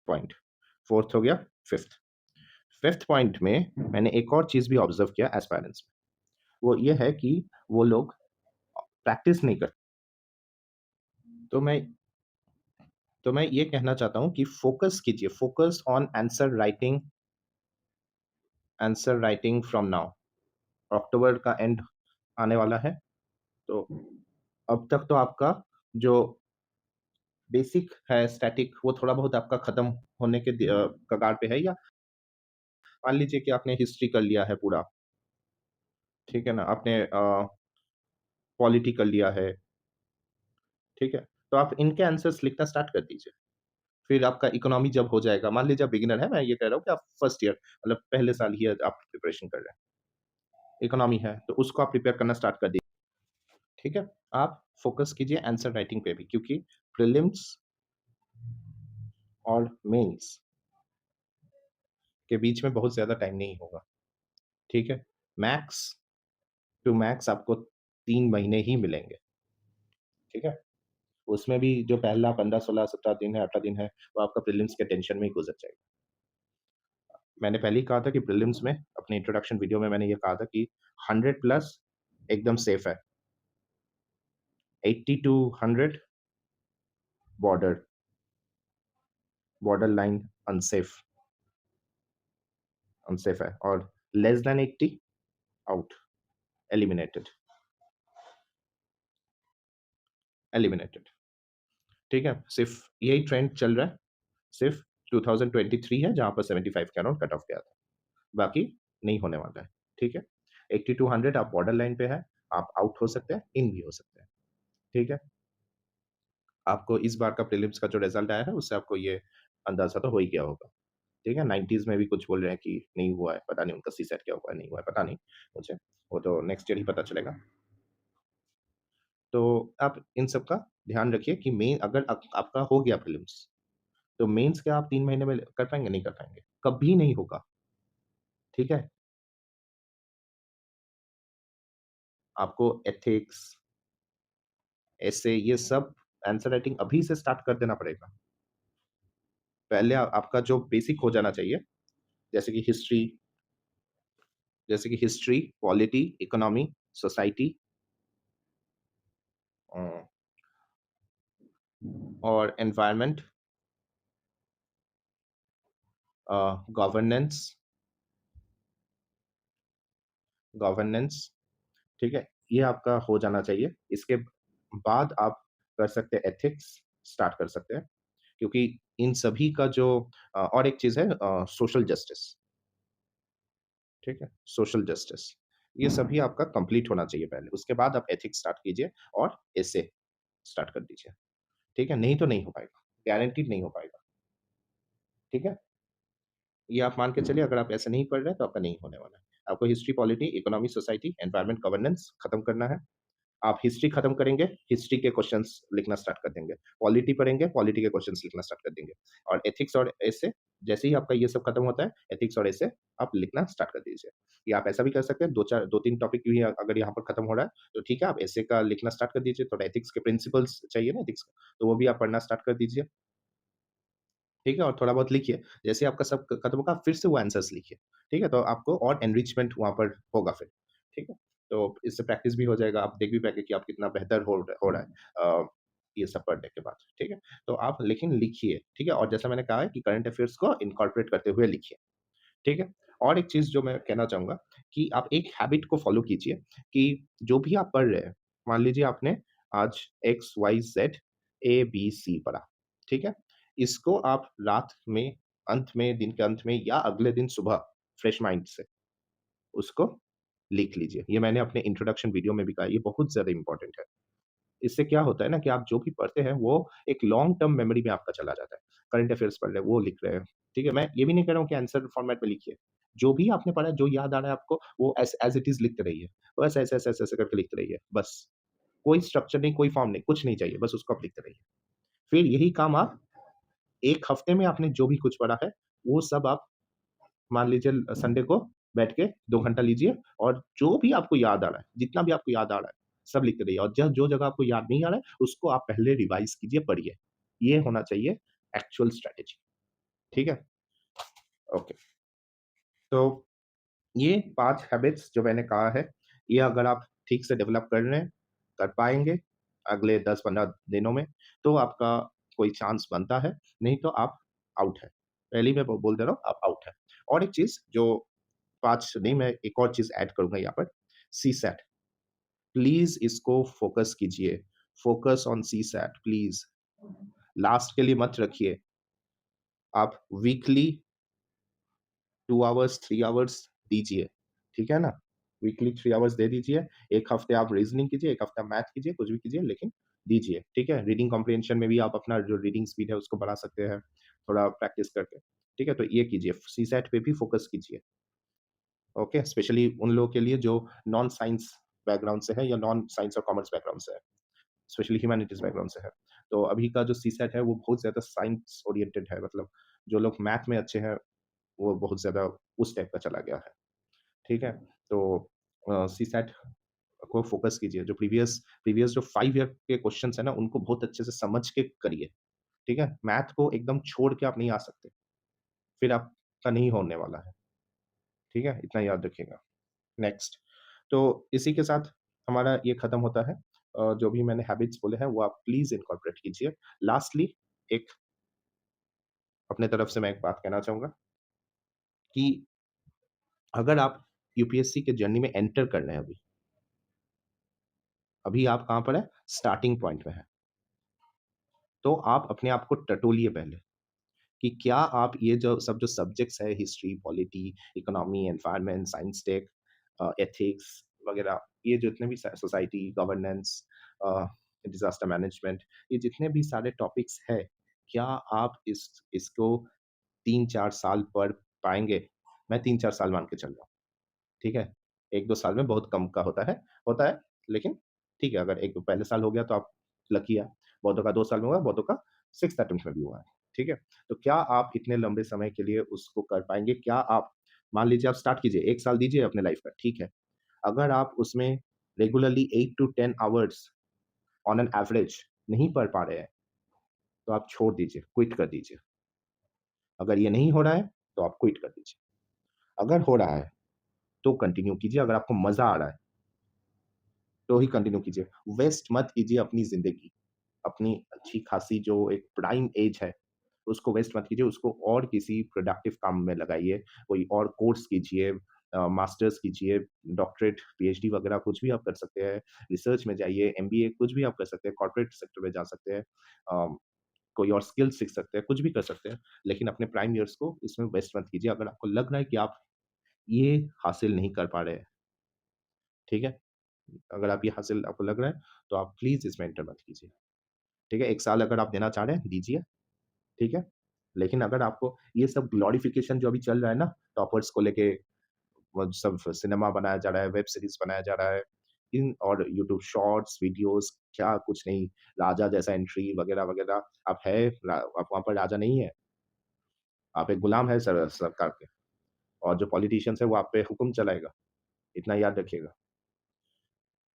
Point, fourth हो गया, fifth. Fifth point में मैंने एक और चीज़ भी ऑब्ज़र्व किया एस्पायरेंट्स में, वो ये है कि वो लोग प्रैक्टिस नहीं करते। तो मैं तो मैं ये कहना चाहता हूँ कि फ़ोकस कीजिए, focus on answer writing from now. अक्टूबर का एंड आने वाला है, तो अब तक तो आपका जो बेसिक है स्टैटिक, वो थोड़ा बहुत आपका खत्म होने के कगार पे है, या मान लीजिए कि आपने हिस्ट्री कर लिया है पूरा, ठीक है ना? आपने पॉलिटी कर लिया है, ठीक है? तो आप इनके आंसर्स लिखना स्टार्ट कर दीजिए। फिर आपका इकोनॉमी जब हो जाएगा, मान लीजिए आप बिगिनर हैं, मैं ये कह रहा हूँ कि आप फर्स्ट ईयर मतलब पहले साल ही आप प्रिपरेशन कर रहे हैं। इकोनॉमी है, तो उसको आप प्रिपेयर करना स्टार्ट कर दीजिए, ठीक है? आप फ़ोकस कीजिए आंसर राइटिंग पे भी, क्योंकि प्रीलिम्स और मेंस के बीच में बहुत ज़्यादा टाइम नहीं होगा, ठीक है? मैक्स टू मैक्स आपको 3 महीने ही मिलेंगे, ठीक है? उसमें भी जो पहला 15, 16, 17 दिन है, 18 दिन है, वो आपका प्रीलिम्स के टेंशन में ही गुज़र जाएगा। मैंने पहले ही कहा था कि प्रीलिम्स में अपने इंट्रोडक्शन वीडियो में मैंने ये कहा था कि 100 प्लस एकदम सेफ है, 80 to 100 border border line unsafe unsafe है, और less than 80 out, eliminated eliminated, ठीक है? सिर्फ़ यही ट्रेंड चल रहा है, सिर्फ़ 2023 है जहाँ पर 75 के अराउंड कट ऑफ गया था। बाकी नहीं होने वाला है, ठीक है? 80 टू 100 आप बॉर्डर लाइन पे हैं, आप आउट हो सकते हैं, इन भी हो सकते हैं, ठीक है? आपको इस बार का प्रीलिम्स का जो रिज़ल्ट आया है, उससे आपको ये अंदाज़ा तो हो ही गया होगा, ठीक है? 90s में भी कुछ बोल रहे हैं कि नहीं हुआ है, पता नहीं उनका सीसैट क्या हुआ है, नहीं हुआ है, पता नहीं मुझे, वो तो नेक्स्ट ईयर ही पता चलेगा। तो आप इन सब का ध्यान रखिए कि मेन अगर आपका हो गया प्रीलिम्स, तो मेंस क्या आप 3 महीने में कर पाएँगे? नहीं कर पाएँगे, कभी नहीं होगा, ठीक है? आपको एथिक्स, एसे ये सब आंसर राइटिंग अभी से स्टार्ट कर देना पड़ेगा। पहले आपका जो बेसिक हो जाना चाहिए, जैसे कि हिस्ट्री पॉलिटी, इकोनॉमी, सोसाइटी अ, और एनवायरनमेंट, गवर्नेंस गवर्नेंस, ठीक है? ये आपका हो जाना चाहिए। इसके बाद आप कर सकते हैं एथिक्स, स्टार्ट कर सकते हैं, क्योंकि इन सभी का जो और एक चीज़ है सोशल जस्टिस, ठीक है? सोशल जस्टिस, ये सभी आपका कंप्लीट होना चाहिए पहले, उसके बाद आप एथिक्स स्टार्ट कीजिए और एसे स्टार्ट कर दीजिए, ठीक है? नहीं तो नहीं हो पाएगा, गारंटीड नहीं हो पाएगा, ठीक है? ये आप मान के चलिए, अगर आप ऐसे नहीं पढ़ रहे हैं तो आपका नहीं होने वाला है। आपको history, polity, economy, society, environment, governance खत्म करना है। आप हिस्ट्री खत्म करेंगे, हिस्ट्री के क्वेश्चन्स लिखना स्टार्ट कर देंगे। पॉलिटी पढ़ेंगे, पॉलिटी के क्वेश्चन्स लिखना स्टार्ट कर देंगे। और एथिक्स और एसे जैसे ही आपका ये सब खत्म होता है, एथिक्स और एसे आप लिखना स्टार्ट कर दीजिए। या आप ऐसा भी कर सकते हैं, 2-3 टॉपिक भी अगर यहाँ पर खत्म हो रहा है, तो ठीक है, आप एसे का लिखना स्टार्ट कर दीजिए। थोड़ा एथिक्स के प्रिंसिपल्स चाहिए ना एथिक्स का, तो वो भी आप पढ़ना स्टार्ट कर दीजिए। ठीक है? और थोड़ा बहुत लिखिए। जैसे ही आपका सब खत्म होगा, आप फिर से वो आंसर्स लिखिए। ठीक है? तो आपको और एनरिचमेंट वहाँ पर होगा फिर। ठीक है? तो इससे प्रैक्टिस भी हो जाएगा, आप देख भी पाएँगे कि आप कितना बेहतर हो रहा है ये सब पढ़ने के बाद। ठीक है? तो आप लेकिन लिखिए, ठीक है? और जैसा मैंने कहा है कि करंट अफेयर्स को इनकॉर्पोरेट करते हुए लिखिए। ठीक है? और एक चीज़ जो मैं कहना चाहूँगा कि आप एक हैबिट को फ़ॉलो कीजिए कि जो भी आप पढ़ रहे हैं, मान लीजिए आपने आज एक्स, वाई, ज़ेड, ए, बी, सी पढ़ा, ठीक है? इसको आप रात में, अंत में, दिन के अंत में या अगले दिन सुबह फ्रेश माइंड से उसको लिख लीजिए। ये मैंने अपने इंट्रोडक्शन वीडियो में भी कहा है, ये बहुत ज़्यादा इम्पोर्टेंट है। इससे क्या होता है ना कि आप जो भी पढ़ते हैं, वो एक लॉन्ग टर्म मेमोरी में आपका चला जाता है। करंट अफेयर्स पढ़ रहे हैं, वो लिख रहे हैं, ठीक है? मैं ये भी नहीं कह रहा हूँ कि आंसर फॉर्मेट में लिखिए। जो भी आपने पढ़ा है, जो याद आ रहा है आपको, वो एज़ इट इज़ लिखते रहिए। बस ऐसे-ऐसे करके लिखते रहिए, बस। कोई स्ट्रक्चर नहीं, कोई फॉर्म नहीं, कुछ नहीं चाहिए, बस उसको आप लिखते रहिए। फिर यही काम आप 1 हफ्ते में आपने जो भी कुछ पढ़ा है, वो सब आप मान लीजिए संडे को बैठ के 2 घंटा लीजिए और जो भी आपको याद आ रहा है, जितना भी आपको याद आ रहा है, सब लिखते रहिए और जो जगह आपको याद नहीं आ रहा है, उसको आप पहले रिवाइज़ कीजिए, पढ़िए। ये होना चाहिए एक्चुअल स्ट्रैटेजी। ठीक है? ओके। तो ये 5 हैबिट्स जो मैंने कहा है, ये अगर आप ठीक से डेवलप कर रहे हैं, कर पाएँगे अगले 10-15 दिनों में, तो आपका कोई चांस बनता है, नहीं तो आप आउट हैं। पहले ही मैं बोल दे रहा हूँ, आप आउट हैं। और एक चीज़ जो 5 नहीं, मैं एक और चीज़ ऐड करूँगा यहाँ पर, सीसैट। प्लीज़ इसको फ़ोकस कीजिए। Focus on CSAT please. Last के लिए मत रखिए। आप वीकली 2 आवर्स, 3 आवर्स दीजिए, ठीक है ना? वीकली 3 आवर्स दे दीजिए, 1 हफ्ते आप रीज़निंग कीजिए, 1 हफ्ता मैथ कीजिए, कुछ भी कीजिए लेकिन दीजिए, ठीक है? रीडिंग कॉम्प्रिहेंशन में भी आप अपना जो रीडिंग स्पीड है उसको बढ़ा सकते हैं, थोड़ा प्रैक्टिस करके, ठीक है? तो ये कीजिए, सीसैट पे भी फ़ोकस कीजिए, ओके? स्पेशली उन लोगों के लिए जो नॉन साइंस बैकग्राउंड से है या नॉन साइंस और कॉमर्स बैकग्राउंड से है, स्पेशली ह्यूमैनिटीज़ बैकग्राउंड से है। तो अभी का जो सीसैट है वो बहुत ज़्यादा साइंस ओरिएंटेड है, मतलब जो लोग मैथ में अच्छे हैं, वो बहुत ज़्यादा उस टाइप का चला गया है। ठीक है? तो सीसैट को फ़ोकस कीजिए, जो प्रीवियस प्रीवियस जो 5 ईयर के क्वेश्चन्स हैं ना, उनको बहुत अच्छे से समझ के करिए, ठीक है? मैथ को एकदम छोड़ के आप नहीं आ सकते, फिर आपका नहीं होने वाला है, ठीक है? इतना याद रखिएगा। नेक्स्ट, तो इसी के साथ हमारा ये खत्म होता है। जो भी मैंने हैबिट्स बोले हैं, वो आप प्लीज़ इनकॉर्पोरेट कीजिए। लास्टली एक अपने तरफ से मैं एक बात कहना चाहूँगा कि अगर आप यूपीएससी के जर्नी में एंटर कर रहे हैं अभी आप कहाँ पर हैं? स्टार्टिंग पॉइंट में हैं। तो आप अपने आप को टटोलिए पहले कि क्या आप ये जो सब जो सब्जेक्ट्स है history, polity, economy, environment, science tech, ethics वगैरह, ये जितने भी सोसाइटी, गवर्नेंस, डिज़ास्टर मैनेजमेंट, ये जितने भी सारे टॉपिक्स हैं, क्या आप इसको 3-4 साल पढ़ पाएँगे? मैं 3-4 साल मान के चल रहा हूँ। ठीक है? 1-2 साल में बहुत कम का होता है, लेकिन ठीक है, अगर 1 पहले साल हो गया तो आप लकी हैं। बहुतों का 2 साल में हुआ, बहुतों का 6th अटेम्प्ट में भी हुआ है। ठीक है? तो क्या आप इतने लंबे समय के लिए उसको कर पाएँगे? क्या आप मान लीजिए आप स्टार्ट कीजिए, 1 साल दीजिए अपने लाइफ़ का, ठीक है। अगर आप उसमें regularly 8 to 10 hours on an average नहीं पढ़ पा रहे हैं, तो आप छोड़ दीजिए, क्विट कर दीजिए। अगर ये नहीं हो रहा है, तो आप क्विट कर दीजिए। अगर हो रहा है, तो कंटिन्यू कीजिए, अगर आपको मज़ा आ रहा है तो ही कंटिन्यू कीजिए। वेस्ट मत कीजिए अपनी ज़िंदगी, अपनी अच्छी-खासी जो एक प्राइम एज है, उसको वेस्ट मत कीजिए, उसको और किसी प्रोडक्टिव काम में लगाइए। कोई और कोर्स कीजिए, मास्टर्स कीजिए, डॉक्टरेट, पीएचडी वगैरह कुछ भी आप कर सकते हैं। रिसर्च में जाइए, एमबीए कुछ भी आप कर सकते हैं, कॉर्पोरेट सेक्टर में जा सकते हैं। कोई और स्किल सीख सकते हैं, कुछ भी कर सकते हैं, लेकिन अपने प्राइम ईयर्स को इसमें वेस्ट मत कीजिए। अगर आपको लग रहा है कि आप ये हासिल नहीं कर पा रहे हैं, ठीक है? अगर आप ये हासिल आपको लग रहा है, तो आप प्लीज़ इसमें एंटर मत कीजिए, ठीक है? 1 साल अगर आप देना चाह रहे हैं, दीजिए, ठीक है? लेकिन अगर आपको ये सब ग्लोरिफिकेशन जो अभी चल रहा है ना, टॉपर्स को लेके वो सब सिनेमा बनाया जा रहा है, वेब सीरीज़ बनाया जा रहा है, इन और यूट्यूब शॉर्ट्स, वीडियोज़, क्या कुछ नहीं, राजा जैसा एंट्री वगैरह-वगैरह, आप वहाँ पर राजा नहीं है, आप एक गुलाम हैं सरकार के, और जो पॉलिटिशियंस हैं, वो आप पे हुक्म चलाएगा, इतना याद रखिएगा।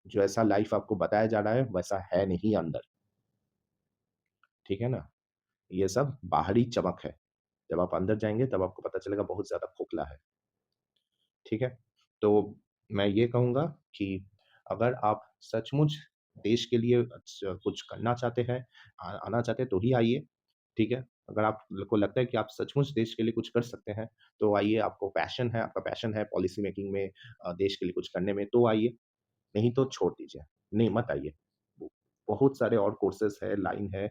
जो ऐसा लाइफ़ आपको बताया जा रहा है, वैसा है नहीं अंदर, ठीक है ना? ये सब बाहरी चमक है। जब आप अंदर जाएँगे तब आपको पता चलेगा बहुत ज़्यादा खोखला है, ठीक है? तो मैं ये कहूँगा कि अगर आप सचमुच देश के लिए कुछ करना चाहते हैं, आना चाहते हैं तो ही आइए, ठीक है? अगर आप को लगता है कि आप सचमुच देश के लिए कुछ कर सकते हैं, तो आइए, आपका पैशन है पॉलिसी मेकिंग में, देश के लिए कुछ करने में, तो आइए, नहीं तो छोड़ दीजिए। नहीं, मत आइए। बहुत सारे और कोर्सेज़ है, लाइन है,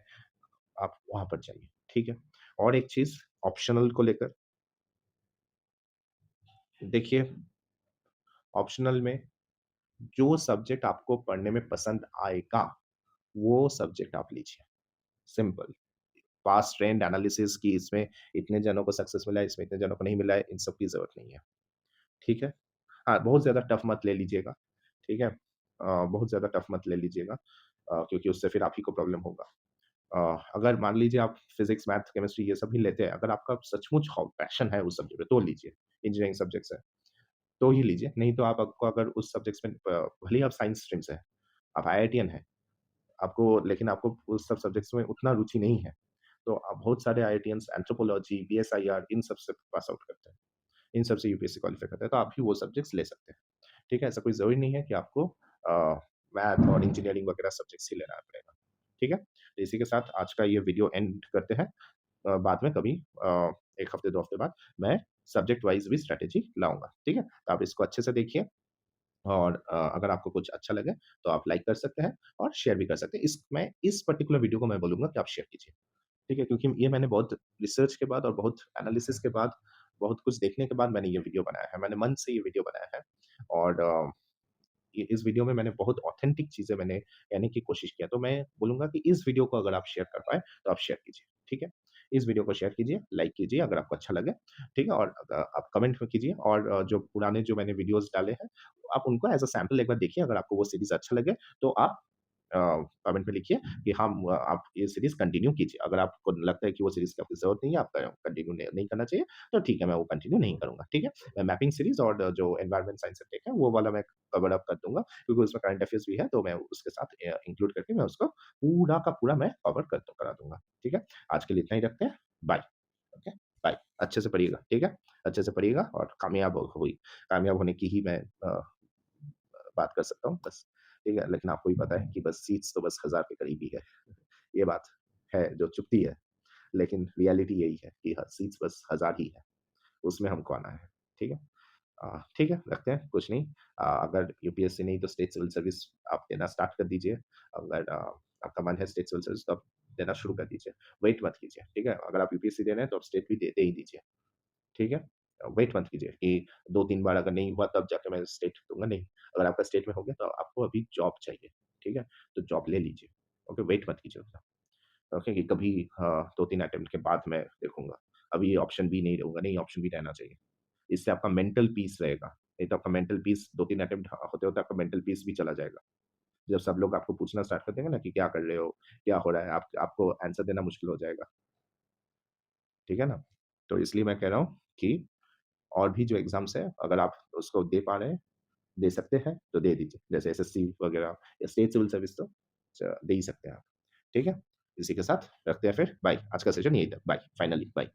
आप वहाँ पर जाइए, ठीक है? और एक चीज़ ऑप्शनल को लेकर, देखिए, ऑप्शनल में जो सब्जेक्ट आपको पढ़ने में पसंद आएगा, वो सब्जेक्ट आप लीजिए, सिंपल। पास्ट ट्रेंड एनालिसिस की इसमें इतने जनों को सक्सेस मिला है, इसमें इतने जनों को नहीं मिला है, इन सब की ज़रूरत नहीं है, ठीक है? हाँ, बहुत ज़्यादा टफ मत ले लीजिएगा, ठीक है? बहुत ज़्यादा टफ मत ले लीजिएगा, क्योंकि उससे फिर आप ही को प्रॉब्लम होगा। अगर मान लीजिए आप फिज़िक्स, मैथ, केमिस्ट्री ये सब भी लेते हैं, अगर आपका सचमुच पैशन है उस सब्जेक्ट में, तो लीजिए, इंजीनियरिंग सब्जेक्ट्स है, तो ही लीजिए, नहीं तो आप आपको अगर उस सब्जेक्ट्स में भले ही आप साइंस स्ट्रीम से हैं, आप आईआईटीएन हैं, आपको लेकिन आपको उस सब सब्जेक्ट्स में उतना रुचि नहीं है, तो बहुत सारे आईआईटियंस एंथ्रोपोलॉजी, बीएसआईआर इन सब से पास आउट करते हैं। इन सब से यूपीएससी क्वालीफाई करते हैं, तो आप भी वो सब्जेक्ट्स ले सकते हैं। ठीक है? ऐसा कोई ज़रूरी नहीं है कि आपको मैथ और इंजीनियरिंग वगैरह सब्जेक्ट्स ही लेना पड़ेगा। ठीक है? तो इसी के साथ आज का ये वीडियो एंड करते हैं। बाद में कभी 1 हफ्ते 2 हफ्ते बाद मैं सब्जेक्ट वाइज़ भी स्ट्रैटेजी लाऊँगा। ठीक है? तो आप इसको अच्छे से देखिए और अगर आपको कुछ अच्छा लगे तो आप लाइक कर सकते हैं और शेयर भी कर सकते हैं। इस पर्टिकुलर वीडियो को मैं बोलूँगा कि आप शेयर कीजिए। ठीक है? क्योंकि ये मैंने बहुत रिसर्च के बाद और बहुत एनालिसिस के बाद, बहुत कुछ देखने के बाद मैंने ये वीडियो बनाया है। मैंने मन से ये वीडियो बनाया है और ये इस वीडियो में मैंने बहुत ऑथेंटिक चीज़ें मैंने कहने की कोशिश किया। तो मैं बोलूँगा कि इस वीडियो को अगर आप शेयर कर पाएँ, तो आप शेयर कीजिए, ठीक है? इस वीडियो को शेयर कीजिए, लाइक कीजिए अगर आपको अच्छा लगे, ठीक है? और आप कमेंट में कीजिए और जो पुराने जो मैंने वीडियोज़ डाले हैं, आप उनको एज़ अ सैंपल एक बार देखिए, अगर आपको वो सीरीज़ अच्छा लगे, तो आप अ, कमेंट में लिखिए कि हाँ, आप ये सीरीज़ कंटिन्यू कीजिए। अगर आपको लगता है कि वो सीरीज़ की आपको ज़रूरत नहीं है, आपका कंटिन्यू नहीं करना चाहिए, तो ठीक है, मैं वो कंटिन्यू नहीं करूँगा, ठीक है? मैं मैपिंग सीरीज़ और जो एनवायरनमेंट साइंस सब्जेक्ट है, वो वाला मैं कवर अप कर दूँगा, क्योंकि उसमें करंट अफेयर्स भी है, तो मैं उसके साथ इंक्लूड करके मैं उसको पूरा का पूरा मैं कवर करा दूँगा, ठीक है? आज के लिए इतना ही रखते हैं, बाय, ओके, बाय। अच्छे से पढ़िएगा, ठीक है? अच्छे से पढ़िएगा और कामयाब होने की ही मैं बात कर सकता हूँ बस, ठीक है? लेकिन आपको भी पता है कि बस सीट्स तो बस 1000 के करीब ही है। ये बात है जो चुभती है, लेकिन रियलिटी यही है कि सीट्स बस 1000 ही है, उसमें हमको आना है, ठीक है? ठीक है, रखते हैं, कुछ नहीं। अगर यूपीएससी नहीं तो स्टेट सिविल सर्विस आप देना स्टार्ट कर दीजिए। अगर आपका मन है स्टेट सिविल सर्विस तो आप देना शुरू कर दीजिए। वेट मत कीजिए, ठीक है? अगर आप यूपीएससी दे रहे हैं तो आप स्टेट भी दे दे ही दीजिए, ठीक है? वेट मत कीजिए कि 2-3 बार अगर नहीं हुआ तब जाके मैं स्टेट दूँगा, नहीं। अगर आपका स्टेट में हो गया तो आपको अभी जॉब चाहिए, ठीक है? तो जॉब ले लीजिए, ओके? वेट मत कीजिए उतना, ओके? कि कभी 2-3 अटेम्प्ट के बाद मैं देखूँगा। अभी ऑप्शन बी नहीं रहूँगा, नहीं ऑप्शन बी रहना चाहिए। इससे आपका मेंटल पीस रहेगा। नहीं तो आपका मेंटल पीस 2-3 अटेम्प्ट होते-होते आपका मेंटल पीस भी चला जाएगा। जब सब लोग आपको पूछना स्टार्ट कर देंगे ना कि क्या कर रहे हो? क्या हो रहा है? आपको आंसर देना मुश्किल हो जाएगा। ठीक है ना? तो इसलिए मैं कह रहा हूँ कि और भी जो एग्ज़ाम्स हैं, अगर आप उसको दे पा रहे हैं, दे सकते हैं, तो दे दीजिए। जैसे एसएससी वगैरह या स्टेट सिविल सर्विस तो दे ही सकते हैं आप। ठीक है? इसी के साथ रखते हैं फिर। बाय। आज का सेशन यहीं तक। बाय। Finally bye.